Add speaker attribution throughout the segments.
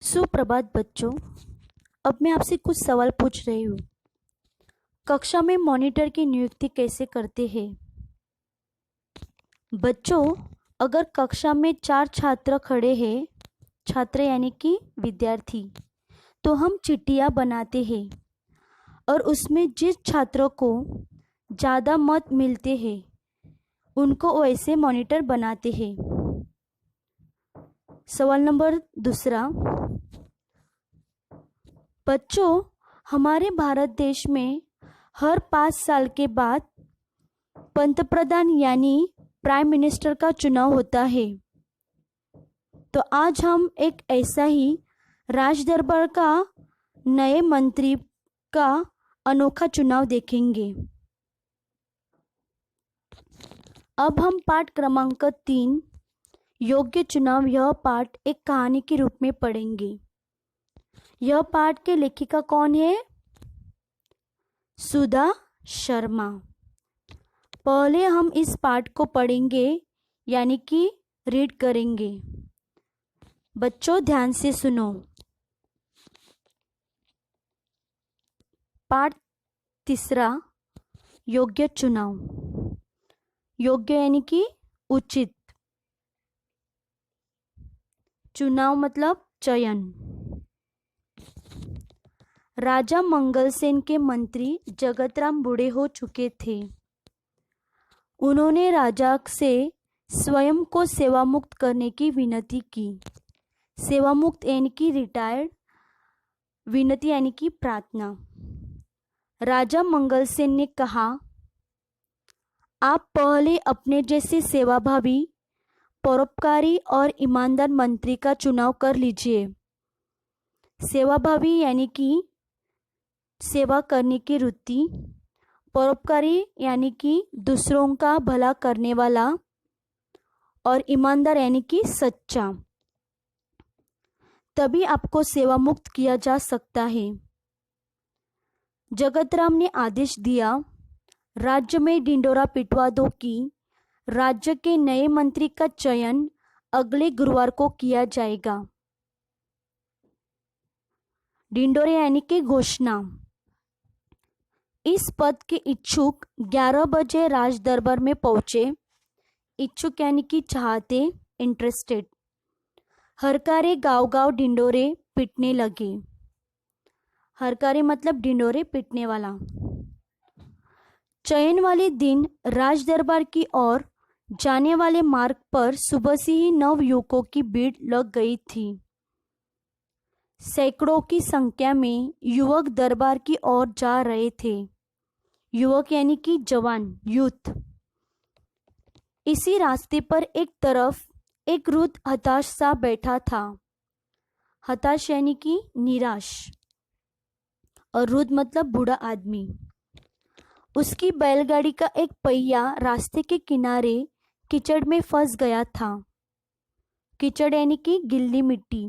Speaker 1: सुप्रभात बच्चों। अब मैं आपसे कुछ सवाल पूछ रही हूँ। कक्षा में मॉनिटर की नियुक्ति कैसे करते हैं? बच्चों, अगर कक्षा में 4 छात्र खड़े हैं, छात्र यानी कि विद्यार्थी, तो हम चिट्ठियाँ बनाते हैं और उसमें जिस छात्रों को ज़्यादा मत मिलते हैं उनको वैसे मॉनिटर बनाते हैं। सवाल नंबर दूसरा, बच्चों, हमारे भारत देश में हर 5 साल के बाद पंतप्रधान यानी प्राइम मिनिस्टर का चुनाव होता है। तो आज हम एक ऐसा ही राज दरबार का नए मंत्री का अनोखा चुनाव देखेंगे। अब हम पाठ क्रमांक 3 योग्य चुनाव, यह पाठ एक कहानी के रूप में पढ़ेंगे। यह पाठ के लेखिका कौन है? सुधा शर्मा। पहले हम इस पाठ को पढ़ेंगे यानी कि रीड करेंगे। बच्चों ध्यान से सुनो। पाठ तीसरा, योग्य चुनाव। योग्य यानी कि उचित, चुनाव मतलब चयन। राजा मंगलसेन के मंत्री जगतराम बूढ़े हो चुके थे। उन्होंने राजा से स्वयं को सेवा मुक्त करने की विनती की। सेवा मुक्त यानी कि रिटायर्ड, विनती यानी कि प्रार्थना। राजा मंगलसेन ने कहा, आप पहले अपने जैसे सेवाभावी, परोपकारी और ईमानदार मंत्री का चुनाव कर लीजिए। सेवाभावी यानी कि सेवा करने की वृत्ति, परोपकारी यानी कि दूसरों का भला करने वाला, और ईमानदार यानी कि सच्चा। तभी आपको सेवा मुक्त किया जा सकता है। जगतराम ने आदेश दिया, राज्य में ढिंडोरा पिटवा दो कि राज्य के नए मंत्री का चयन अगले गुरुवार को किया जाएगा। ढिंडोरे यानी कि घोषणा। इस पद के इच्छुक 11 बजे राज दरबार में पहुंचे। इच्छुक यानी कि चाहते, इंटरेस्टेड। हरकारे गांव गांव ढिंडोरे पीटने लगे। हरकारे मतलब ढिंडोरे पीटने वाला। चयन वाले दिन राज दरबार की ओर जाने वाले मार्ग पर सुबह से ही 9 युवकों की भीड़ लग गई थी। सैकड़ों की संख्या में युवक दरबार की ओर जा रहे थे। युवक यानी कि जवान, यूथ। इसी रास्ते पर एक तरफ एक वृद्ध हताश सा बैठा था। हताश यानी कि निराश, और वृद्ध मतलब बूढ़ा आदमी। उसकी बैलगाड़ी का एक पहिया रास्ते के किनारे कीचड़ में फंस गया था। कीचड़ यानी कि गीली मिट्टी।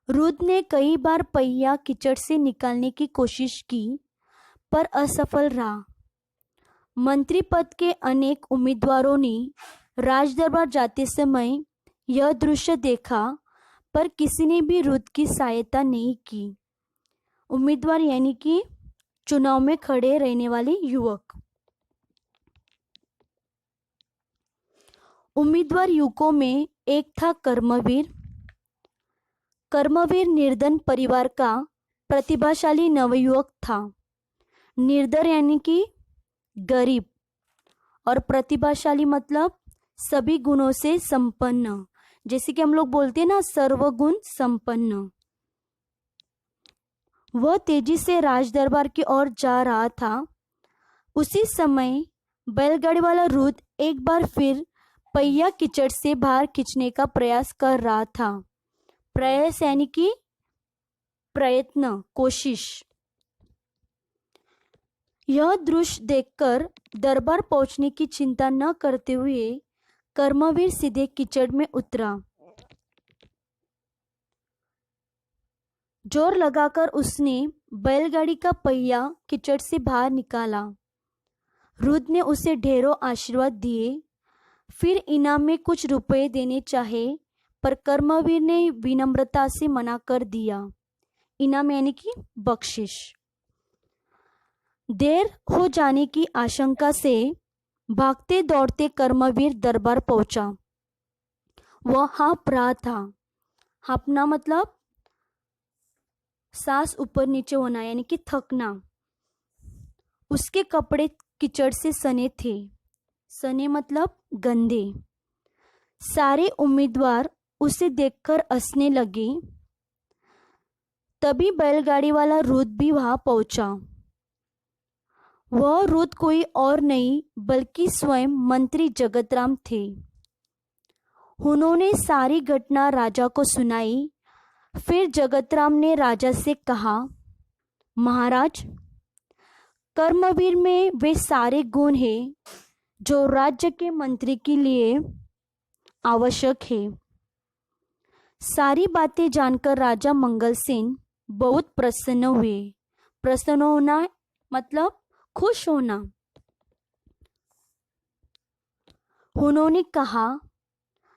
Speaker 1: वृद्ध ने कई बार पहिया कीचड़ से निकालने की कोशिश की पर असफल रहा। मंत्री पद के अनेक उम्मीदवारों ने राजदरबार जाते समय यह दृश्य देखा पर किसी ने भी वृद्ध की सहायता नहीं की। उम्मीदवार यानी कि चुनाव में खड़े रहने वाले युवक। उम्मीदवार युवकों में एक था कर्मवीर। कर्मवीर निर्धन परिवार का प्रतिभाशाली नवयुवक था। निर्धन यानी कि गरीब, और प्रतिभाशाली मतलब सभी गुणों से संपन्न, जैसे कि हम लोग बोलते हैं ना, सर्वगुण संपन्न। वह तेजी से राज दरबार की ओर जा रहा था। उसी समय बैलगाड़ी वाला वृद्ध एक बार फिर पहिया कीचड़ से बाहर खींचने का प्रयास कर रहा था। प्रयास यानी कि प्रयत्न, कोशिश। यह दृश्य देखकर दरबार पहुंचने की चिंता न करते हुए कर्मवीर सीधे कीचड़ में उतरा। जोर लगाकर उसने बैलगाड़ी का पहिया कीचड़ से बाहर निकाला। वृद्ध ने उसे ढेरों आशीर्वाद दिए, फिर इनाम में कुछ रुपए देने चाहे, पर कर्मवीर ने विनम्रता से मना कर दिया। इनाम यानी कि बख्शिश। देर हो जाने की आशंका से भागते दौड़ते कर्मवीर दरबार पहुंचा। वह हाँफ रहा था। हाँफना मतलब सांस ऊपर नीचे होना यानी कि थकना। उसके कपड़े कीचड़ से सने थे। सने मतलब गंदे। सारे उम्मीदवार उसे देखकर हंसने लगे। तभी बैलगाड़ी वाला रुद भी वहां पहुंचा। वह रुद कोई और नहीं बल्कि स्वयं मंत्री जगतराम थे। उन्होंने सारी घटना राजा को सुनाई। फिर जगतराम ने राजा से कहा, महाराज, कर्मवीर में वे सारे गुण हैं जो राज्य के मंत्री के लिए आवश्यक है। सारी बातें जानकर राजा मंगलसेन बहुत प्रसन्न हुए। प्रसन्न होना मतलब खुश होना। उन्होंने कहा,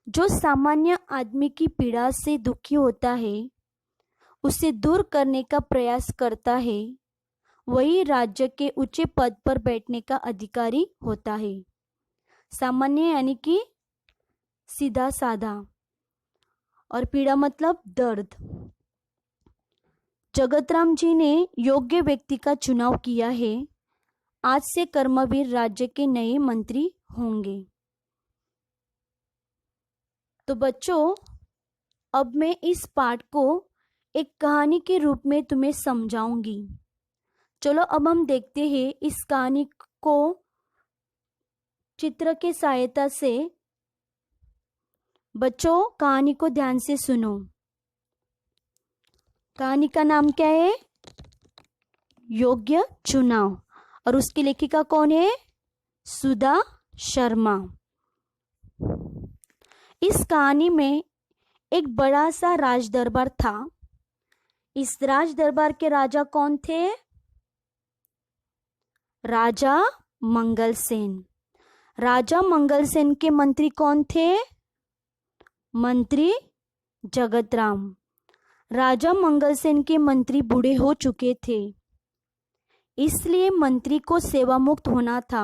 Speaker 1: जो सामान्य आदमी की पीड़ा से दुखी होता है, उसे दूर करने का प्रयास करता है, वही राज्य के ऊंचे पद पर बैठने का अधिकारी होता है। सामान्य यानी कि सीधा साधा, और पीड़ा मतलब दर्द। जगतराम जी ने योग्य व्यक्ति का चुनाव किया है। आज से कर्मवीर राज्य के नए मंत्री होंगे। तो बच्चों, अब मैं इस पाठ को एक कहानी के रूप में तुम्हें समझाऊंगी। चलो अब हम देखते हैं इस कहानी को चित्र के सहायता से। बच्चों, कहानी को ध्यान से सुनो। कहानी का नाम क्या है? योग्य चुनाव। और उसकी लेखिका कौन है? सुधा शर्मा। इस कहानी में एक बड़ा सा राज दरबार था। इस राज दरबार के राजा कौन थे? राजा मंगलसेन। राजा मंगलसेन के मंत्री कौन थे? मंत्री जगतराम। राजा मंगलसेन के मंत्री बूढ़े हो चुके थे, इसलिए मंत्री को सेवा मुक्त होना था।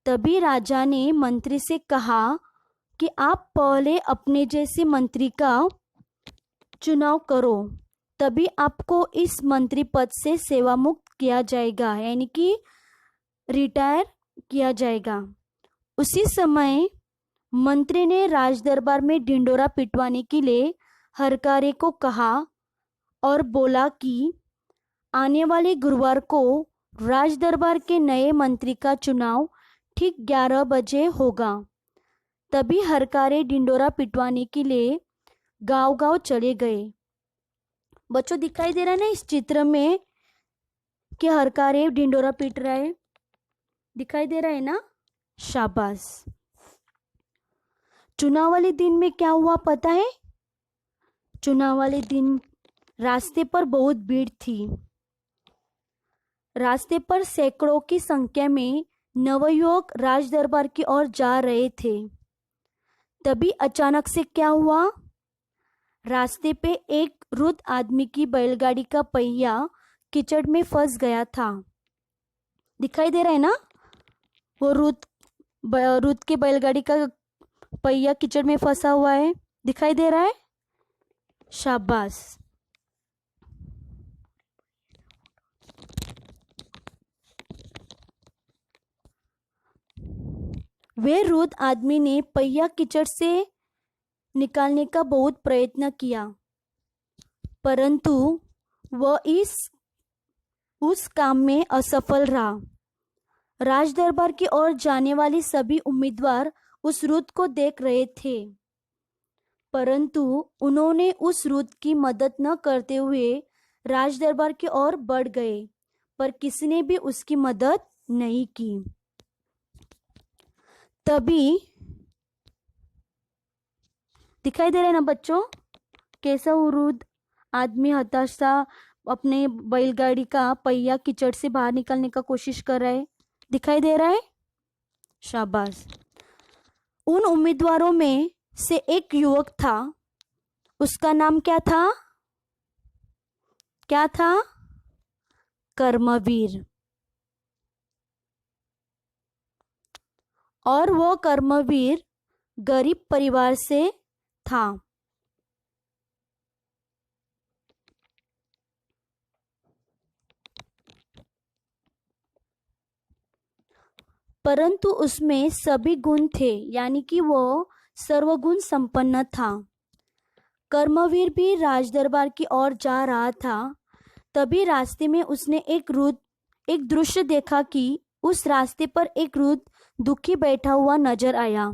Speaker 1: तभी राजा ने मंत्री से कहा कि आप पहले अपने जैसे मंत्री का चुनाव करो, तभी आपको इस मंत्री पद से सेवा मुक्त किया जाएगा, यानी कि रिटायर किया जाएगा। उसी समय मंत्री ने राज दरबार में ढिंडोरा पिटवाने के लिए हरकारे को कहा और बोला कि आने वाले गुरुवार को राज दरबार के नए मंत्री का चुनाव ठीक 11 बजे होगा। तभी हरकारे ढिंडोरा पिटवाने के लिए गांव-गांव चले गए। बच्चों, दिखाई दे रहा है ना इस चित्र में कि हरकारे ढिंडोरा पीट रहा है? दिखाई दे रहा है ना? शाबाश। चुनाव वाले दिन में क्या हुआ पता है? चुनाव वाले दिन रास्ते पर बहुत भीड़ थी। रास्ते पर सैकड़ों की संख्या में नवयुवक राज दरबार की ओर जा रहे थे। तभी अचानक से क्या हुआ? रास्ते पे एक वृद्ध आदमी की बैलगाड़ी का पहिया कीचड़ में फंस गया था। दिखाई दे रहा है ना? वो वृद्ध के बैलगाड़ी का पहिया कीचड़ में फंसा हुआ है। दिखाई दे रहा है? शाबाश। वे वृद्ध आदमी ने पहिया कीचड़ से निकालने का बहुत प्रयत्न किया, परंतु वह उस काम में असफल रहा। राज दरबार की ओर जाने वाले सभी उम्मीदवार उस वृद्ध को देख रहे थे, परंतु उन्होंने उस वृद्ध की मदद न करते हुए राज दरबार की ओर बढ़ गए, पर किसी ने भी उसकी मदद नहीं की। तभी दिखाई दे रहा है ना बच्चों, कैसा वृद्ध आदमी हताशा अपने बैलगाड़ी का पहिया कीचड़ से बाहर निकालने का कोशिश कर रहा है। दिखाई दे रहा है? शाबाश। उन उम्मीदवारों में से एक युवक था, उसका नाम क्या था? क्या था? कर्मवीर। और वो कर्मवीर गरीब परिवार से था। परंतु उसमें सभी गुण थे, यानी कि वो सर्वगुण संपन्न था। कर्मवीर भी राजदरबार की ओर जा रहा था। तभी रास्ते में उसने एक दृश्य देखा कि उस रास्ते पर एक वृद्ध दुखी बैठा हुआ नजर आया।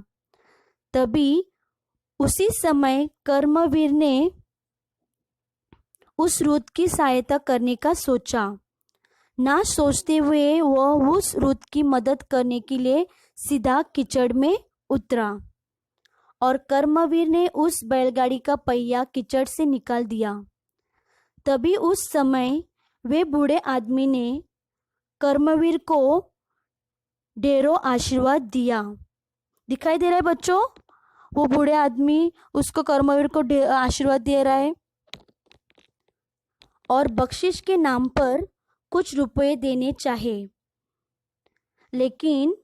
Speaker 1: तभी उसी समय कर्मवीर ने उस वृद्ध की सहायता करने का सोचा। ना सोचते हुए वह उस वृद्ध की मदद करने के लिए सीधा कीचड़ में उतरा और कर्मवीर ने उस बैलगाड़ी का पहिया कीचड़ से निकाल दिया। तभी उस समय वे बूढ़े आदमी ने कर्मवीर को ढेरों आशीर्वाद दिया। दिखाई दे रहा है बच्चों? वो बूढ़े आदमी उसको कर्मवीर को आशीर्वाद दे रहा है और बख्शिश के नाम पर कुछ रुपए देने चाहे, लेकिन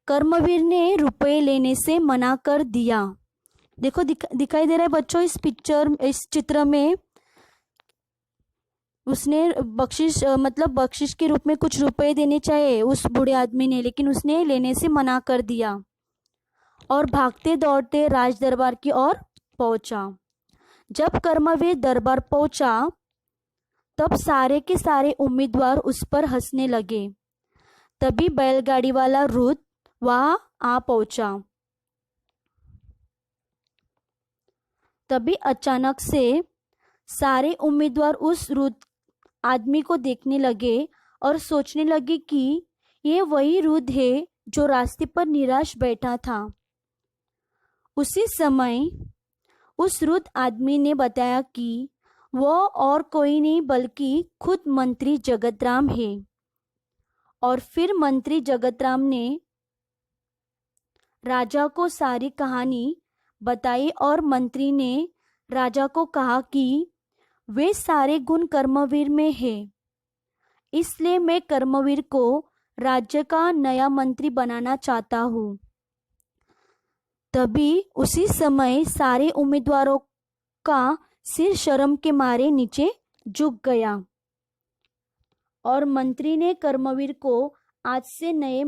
Speaker 1: कर्मवीर ने रुपए लेने से मना कर दिया। देखो दिखाई दे रहा है बच्चों इस चित्र में उसने बख्शिश के रूप में कुछ रुपए देने चाहे उस बूढ़े आदमी ने, लेकिन उसने लेने से मना कर दिया और भागते दौड़ते राज दरबार की ओर पहुंचा। जब कर्मवीर दरबार पहुंचा तब सारे के सारे उम्मीदवार उस पर हंसने लगे। तभी बैलगाड़ी वाला वृद्ध वहां आ पहुंचा। तभी अचानक से सारे उम्मीदवार उस वृद्ध आदमी को देखने लगे और सोचने लगे कि ये वही वृद्ध है जो रास्ते पर निराश बैठा था। उसी समय उस वृद्ध आदमी ने बताया कि वो और कोई नहीं बल्कि खुद मंत्री जगतराम है। और फिर मंत्री जगतराम ने राजा को सारी कहानी बताई और मंत्री ने राजा को कहा कि वे सारे गुण कर्मवीर में है, इसलिए मैं कर्मवीर को राज्य का नया मंत्री बनाना चाहता हूँ। तभी उसी समय सारे उम्मीदवारों का सिर शर्म के मारे नीचे झुक गया और मंत्री ने कर्मवीर को आज से नया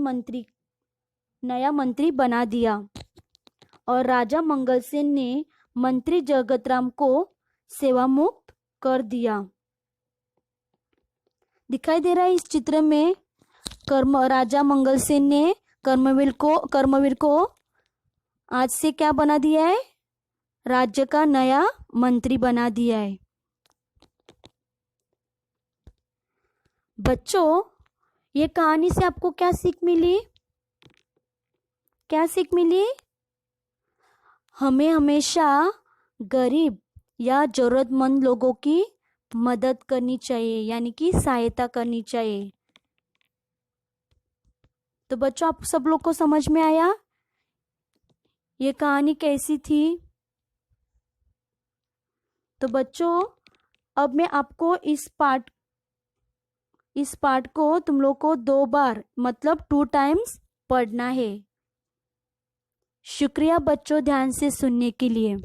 Speaker 1: मंत्री बना दिया और राजा मंगलसेन ने मंत्री जगतराम को सेवा मुक्त कर दिया। दिखाई दे रहा है इस चित्र में राजा मंगलसेन ने कर्मवीर को आज से क्या बना दिया है? राज्य का नया मंत्री बना दिया है। बच्चों, ये कहानी से आपको क्या सीख मिली? क्या सीख मिली? हमें हमेशा गरीब या जरूरतमंद लोगों की मदद करनी चाहिए, यानी कि सहायता करनी चाहिए। तो बच्चों, आप सब लोग को समझ में आया ये कहानी कैसी थी? तो बच्चों, अब मैं आपको इस पार्ट को तुम लोग को 2 बार मतलब 2 टाइम्स पढ़ना है। शुक्रिया बच्चों ध्यान से सुनने के लिए।